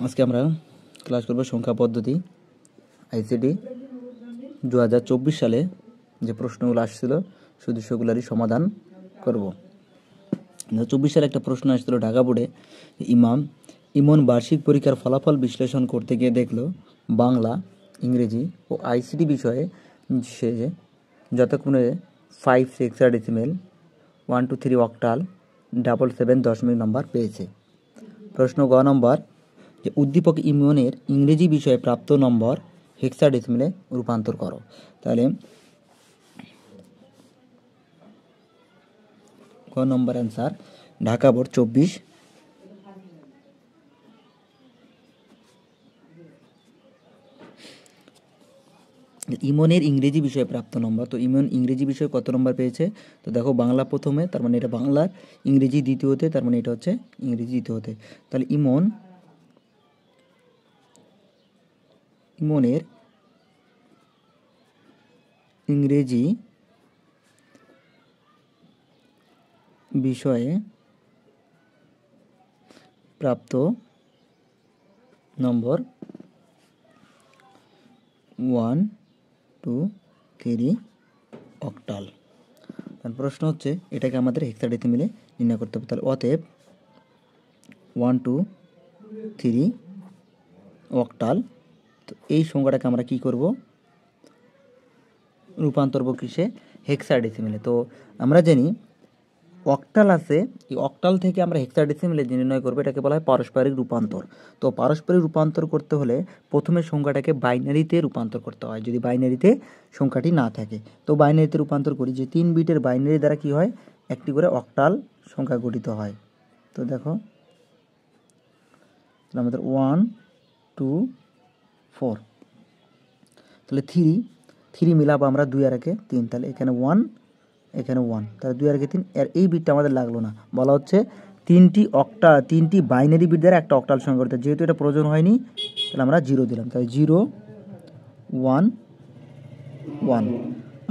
আজকে আমরা ক্লাস করব সংখ্যা পদ্ধতি আইসিটি 2024 সালে যে প্রশ্নগুলো আসছিল শুধু সেগুলোরই সমাধান করব। 2024 সালে একটা প্রশ্ন আসছিল ঢাকা বোর্ডে, ইমন বার্ষিক পরীক্ষার ফলাফল বিশ্লেষণ করতে গিয়ে দেখলো বাংলা, ইংরেজি ও আইসিটি বিষয়ে সে যতক্ষণে 5 হেক্সাডেসিমেল 1 2 3 অক্টাল 7 দশমিক নম্বর পেয়েছে। প্রশ্ন গ নম্বর, যে উদ্দীপক ইমনের ইংরেজি বিষয়ে প্রাপ্ত নম্বর হেক্সাডেসিমেলে রূপান্তর করো। তাহলে গ নম্বর অ্যান্সার ঢাকা বোর্ড 24। ইমনের ইংরেজি বিষয়ে প্রাপ্ত নম্বর, তো ইমন ইংরেজি বিষয়ে কত নম্বর পেয়েছে? তো দেখো বাংলা প্রথমে, তার মানে এটা বাংলার, ইংরেজি দ্বিতীয়তে, তার মানে এটা হচ্ছে ইংরেজি দ্বিতীয়তে। তাহলে ইমনের ইংরেজি বিষয়ে প্রাপ্ত নম্বর 1 2 3 অক্টাল। তার প্রশ্ন হচ্ছে এটাকে আমাদের হেক্সাডেসিমেলে নির্ণয় করতে হবে। তাহলে অতএব 1 2 3 অক্টাল। তো এই সংখ্যাটাকে আমরা কি করব? রূপান্তর কিসে? হেক্সাডেসিমেলে। তো আমরা জানি অক্টাল আছে, এই অক্টাল থেকে আমরা হেক্সাডেসিমেলে নির্ণয় করবো, এটাকে বলা হয় পারস্পরিক রূপান্তর। তো পারস্পরিক রূপান্তর করতে হলে প্রথমে সংখ্যাটাকে বাইনারিতে রূপান্তর করতে হয়, যদি বাইনারিতে সংখ্যাটি না থাকে। তো বাইনারিতে রূপান্তর করি, যে 3 বিটের বাইনারি দ্বারা কি হয়, একটি করে অক্টাল সংখ্যা গঠিত হয়। তো দেখো আমাদের 1 2 4, তাহলে 3 মিলাবো আমরা 2 আর 1 3, তাহলে এখানে 1 এখানে 1, তাহলে 2 আর 1 3, এর এই বিটটা আমাদের লাগলো না। বলা হচ্ছে 3টি বাইনারি বিট দ্বারা একটা অক্টাল সংখ্যা করতে, যেহেতু এটা প্রয়োজন হয়নি তাহলে আমরা 0 দিলাম। তাহলে 0 1 1।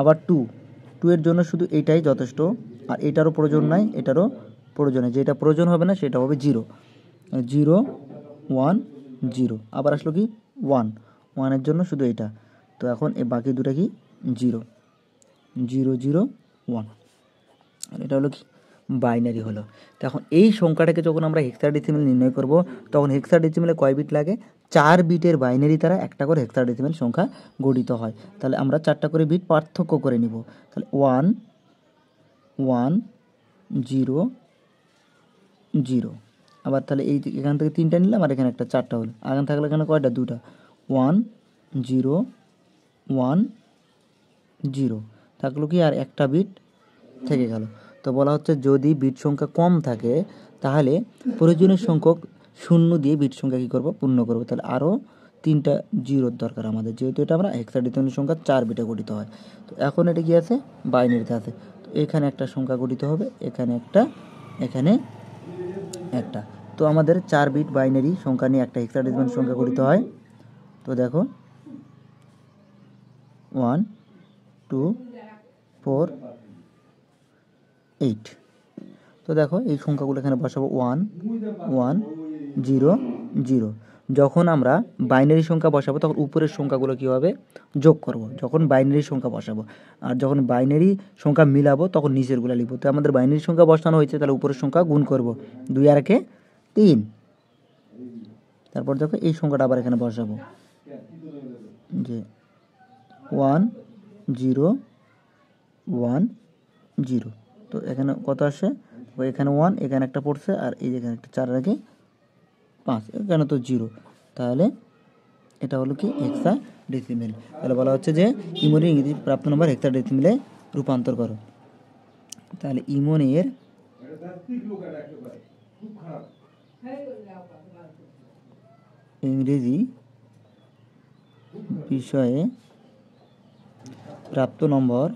আবার 2 এর জন্য শুধু এটাই যথেষ্ট, আর এটারও প্রয়োজন নাই, এটারও প্রয়োজন নেই। যেটা প্রয়োজন হবে না সেটা হবে 0 0 1 0। আবার আসলো কি 1 এর জন্য শুধু এটা। তো এখন এই বাকি দুটা কি 0 0 0 1, আর এটা হলো কি বাইনারি হলো। তো এখন এই সংখ্যাটাকে যখন আমরা হেক্সাডেসিমেল নির্ণয় করব, তখন হেক্সাডেসিমেলে কয় বিট লাগে? 4 বিটের বাইনারি দ্বারা একটা করে হেক্সাডেসিমেল সংখ্যা গঠিত হয়। তাহলে আমরা 4টা করে বিট পার্থক্য করে নিব। তাহলে 1 1 0 0। আবার তাহলে এই এখান থেকে 3টা নিলাম, আর এখানে একটা 4টা হলো। আগান থাকলে এখানে কয়টা? 2টা। 1 0 1 0 থাকলো কি, আর একটা বিট থেকে গেল। তো বলা হচ্ছে যদি বিট সংখ্যা কম থাকে তাহলে প্রয়োজনীয় সংখ্যক শূন্য দিয়ে বিট সংখ্যা কী করবো? পূর্ণ করবো। তাহলে আরও 3টা জিরোর দরকার আমাদের, যেহেতু এটা আমরা হেক্সাডেসিমেল সংখ্যা 4 বিটে গঠিত হয়। তো এখন এটা কি আছে? বাইনারিতে আছে। তো এখানে একটা সংখ্যা গঠিত হবে, এখানে একটা, এখানে একটা। তো আমাদের 4 বিট বাইনারি সংখ্যা নিয়ে একটা হেক্সাডেসিমেল সংখ্যা গঠিত হয়। তো দেখো 1 2 4 8। তো দেখো এই সংখ্যাগুলো এখানে বসাবো 1 1 0 0। যখন আমরা বাইনারি সংখ্যা বসাবো তখন উপরের সংখ্যাগুলো কী হবে? যোগ করব যখন বাইনারি সংখ্যা বসাবো। আর যখন বাইনারি সংখ্যা মিলাবো তখন নিচেরগুলো লিখবো। তো আমাদের বাইনারি সংখ্যা বসানো হয়েছে, তাহলে উপরের সংখ্যা গুণ করব, 2 আর 1 3। তারপর দেখো এই সংখ্যাটা আবার এখানে বসাবো, যে 1 0 1 0। তো এখানে কত আসে? এখানে 1, এখানে একটা পড়ছে, আর এই যেখানে একটা 4 আর 5, এখানে তো 0। তাহলে এটা হলো কি হেক্সাডেসিমেল। তাহলে বলা হচ্ছে যে ইমনের ইংরেজি প্রাপ্ত নম্বর হেক্সাডেসিমেলে রূপান্তর করো। তাহলে ইমনের ইংরেজি বিষয়ে প্রাপ্ত নম্বর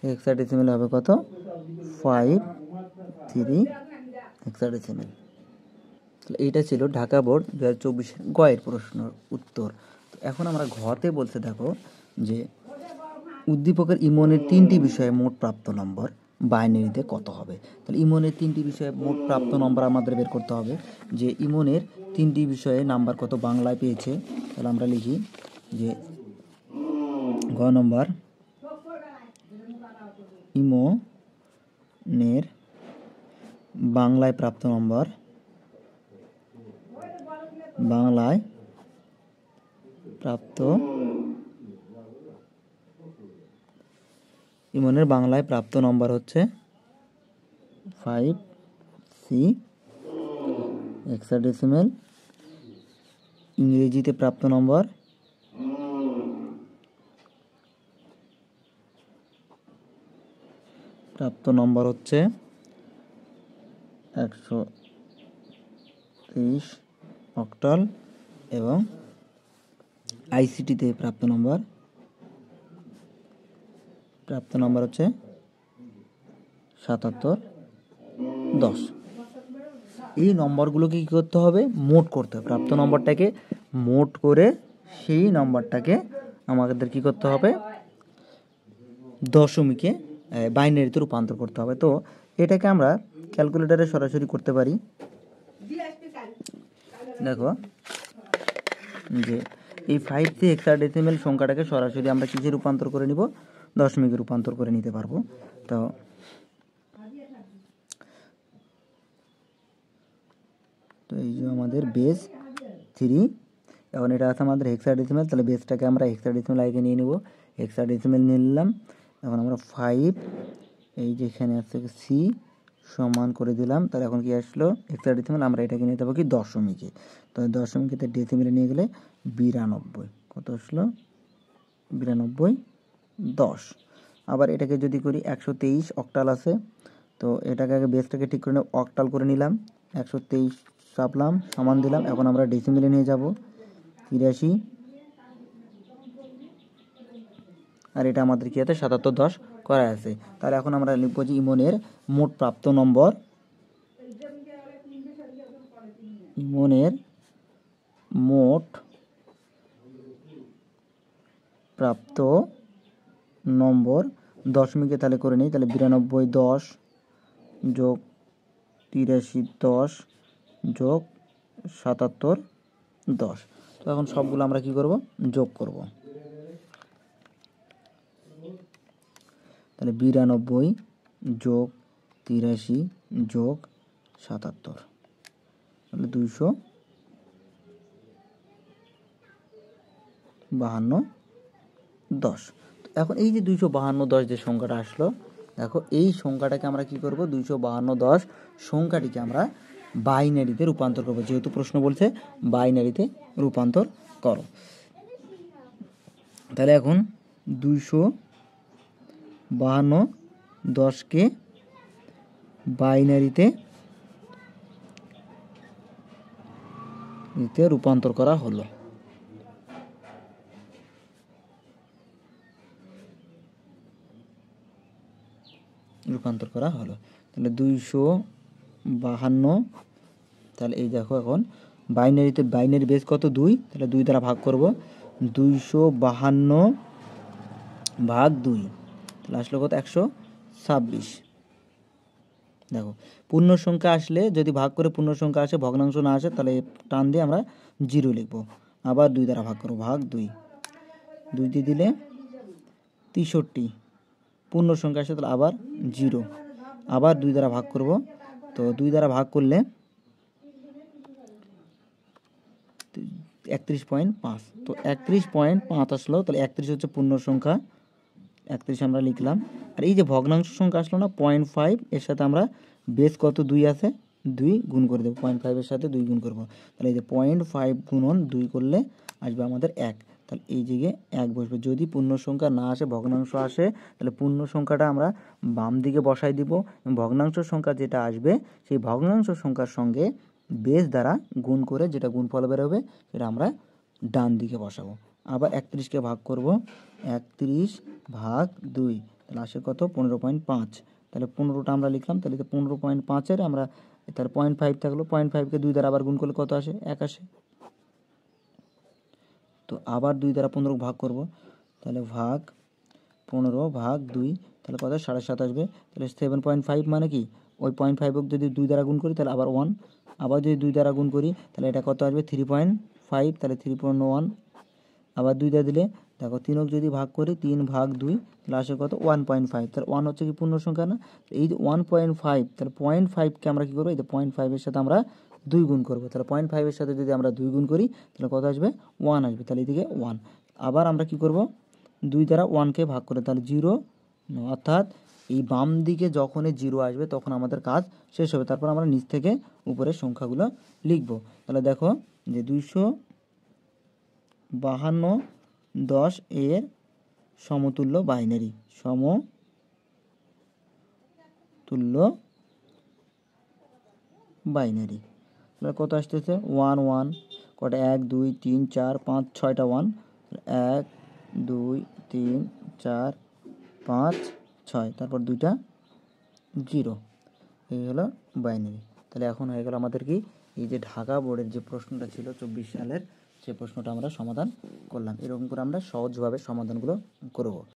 হেক্সাডেসিমেলে হবে কত? 5 3 হেক্সাডেসিমেল। এইটা ছিল ঢাকা বোর্ড 2024 গয়ের প্রশ্নের উত্তর। তো এখন আমরা ঘতে বলতে দেখো যে উদ্দীপকের ইমনের 3টি বিষয়ে মোট প্রাপ্ত নম্বর বাইনারিতে কত হবে। তাহলে ইমনের 3টি বিষয়ে মোট প্রাপ্ত নম্বর আমাদের বের করতে হবে যে ইমনের 3টি বিষয়ে নাম্বার কত বাংলায় পেয়েছে। তাহলে আমরা লিখি যে গ নম্বর ইমনের বাংলায় প্রাপ্ত নম্বর ইমনের বাংলায় প্রাপ্ত নম্বর হচ্ছে 5C হেক্সাডেসিমেল। ইংরেজিতে প্রাপ্ত নম্বর হচ্ছে 123 অক্টাল এবং আইসিটিতে প্রাপ্ত নম্বর হচ্ছে 7710। এই নম্বরগুলোকে কী করতে হবে, মোট করতে হবে। প্রাপ্ত নম্বরটাকে মোট করে সেই নম্বরটাকে আমাদের কী করতে হবে, দশমিকে বাইনারিতে রূপান্তর করতে হবে। তো এটাকে আমরা ক্যালকুলেটরে সরাসরি করতে পারি। দেখো যে এই 5C হেক্সাডেসিমেল সংখ্যাটাকে সরাসরি আমরা কিসে রূপান্তর করে নিব, দশমিকে রূপান্তর করে নিতে পারবো। তো এই যে আমাদের বেস 3, এখন এটা আছে আমাদের হেক্সাডেসিমেল। তাহলে বেসটাকে আমরা হেক্সাডেসিমেল আগে নিয়ে নেব, হেক্সাডেসিমেল নিয়ে নিলাম। এখন আমরা 5 এই যে এখানে আছে সি সমান করে দিলাম। তাহলে এখন কি আসলো হেক্সাডেসিমেল, আমরা এটাকে নিতে পারবো কি দশমিকে। তো দশমিকে ডেসিমেলে নিয়ে গেলে 92, কত আসলো 9210। আবার এটাকে যদি করি 123 অক্টাল আছে, তো এটাকে আগে বেসটাকে ঠিক করে অক্টাল করে নিলাম, 123 চাপলাম সমান দিলাম। এখন আমরা ডেসিমেলে নিয়ে যাব 83, আর এটা আমাদের কি আছে 7710 করা আছে। তাহলে এখন আমরা লিখবো যে ইমনের মোট প্রাপ্ত নম্বর, ইমনের মোট প্রাপ্ত নম্বর দশমিকে তাহলে করে নিই। তাহলে 9210 যোগ 8310 যোগ 7710। তো এখন সবগুলো আমরা কি করব, যোগ করব। তাহলে 92 যোগ 83 যোগ 77, তাহলে 25210। এখন এই যে 25210 যে সংখ্যাটা আসলো, দেখো এই সংখ্যাটাকে আমরা কি করব, 25210 সংখ্যাটিকে আমরা বাইনারিতে রূপান্তর করব। যেহেতু প্রশ্ন বলছে বাইনারিতে রূপান্তর করো, তাহলে এখন 25210কে বাইনারিতে রূপান্তর করা হলো। তাহলে 252, তাহলে এই দেখো এখন বাইনারিতে বাইনারি বেস কত 2, তাহলে 2 দ্বারা ভাগ করব, 252 ভাগ 2, তাহলে আসলো কত 126। দেখো পূর্ণ সংখ্যা আসলে যদি ভাগ করে পূর্ণ সংখ্যা আসে, ভগ্নাংশ না আসে, তাহলে টান দিয়ে আমরা 0 লিখব। আবার 2 দ্বারা ভাগ করব, ভাগ 2 দিয়ে দিলে 63, পূর্ণ সংখ্যা আসে তাহলে আবার 0, আবার 2 দ্বারা ভাগ করব। তো 2 দ্বারা ভাগ করলে 31.5, তো 31.5 আসলো। তাহলে 31 হচ্ছে পূর্ণ সংখ্যা, 31 আমরা লিখলাম। আর এই যে ভগ্নাংশ সংখ্যা আসলো না 0.5, এর সাথে আমরা বেস কত 2 আছে 2 গুণ করে দেবো, 0.5 এর সাথে 2 গুণ করব। তাহলে এই যে 0.5 গুণন 2 করলে আসবে আমাদের 1, তাহলে এই জায়গায় 1 বসবে। যদি পূর্ণ সংখ্যা না আসে, ভগ্নাংশ আসে, তাহলে পূর্ণ সংখ্যাটা আমরা বাম দিকে বসাই দিব, ভগ্নাংশ সংখ্যা যেটা আসবে সেই ভগ্নাংশ সংখ্যার সঙ্গে বেস দ্বারা গুণ করে যেটা গুণফল বেরোবে সেটা আমরা ডান দিকে বসাবো। আবার 31কে ভাগ করব, 31 ভাগ 2, তাহলে আসে কত 15.5, তাহলে 15টা আমরা লিখলাম। তাহলে 15.5-এর আমরা তাহলে 0.5 থাকলো, 0.5কে 2 দ্বারা আবার গুণ করলে কত আসে? 1 আসে। তো আবার 2 দ্বারা 15 ভাগ করব, তাহলে ভাগ 15 ভাগ 2, তাহলে কত? 7.5 আসবে। তাহলে 7.5 মানে কি? ওই 0.5 যদি 2 দ্বারা গুণ করি তাহলে আবার 1, আবার যদি 2 দ্বারা গুণ করি তাহলে এটা কত আসবে? 3.5, তাহলে 3.1, আবার 2 দিয়ে দিলে দেখো 3 যদি ভাগ করি 3 ভাগ 2, তাহলে আসে কত? 1.5। তাহলে 1 হচ্ছে কি পূর্ণ সংখ্যা না? এই যে 1.5, তাহলে 0.5কে আমরা কী করবো? এই যে 0.5 এর সাথে আমরা 2 গুণ করবো। তাহলে 0.5 এর সাথে যদি আমরা 2 গুণ করি তাহলে কত আসবে? 1 আসবে। তাহলে এদিকে 1। আবার আমরা কি করব? 2 দ্বারা 1কে ভাগ করে, তাহলে 0, অর্থাৎ এই বাম দিকে যখনই 0 আসবে তখন আমাদের কাজ শেষ হবে। তারপর আমরা নিচ থেকে উপরের সংখ্যাগুলো লিখব। তাহলে দেখো যে 252.10 এর সমতুল্য বাইনারি, সমতুল্য বাইনারি। তাহলে কত আসতেছে? 1 1, কটা? 1 2 3 4 5 6টা 1, 1 2 3 4 5 6, তারপর 2টা 0। এই হলো বাইনারি। তাহলে এখন হয়ে গেল আমাদের কি, এই যে ঢাকা বোর্ডের যে প্রশ্নটা ছিল 24 সালের, সেই প্রশ্নটা আমরা সমাধান করলাম। এরকম করে আমরা সহজভাবে সমাধানগুলো করব।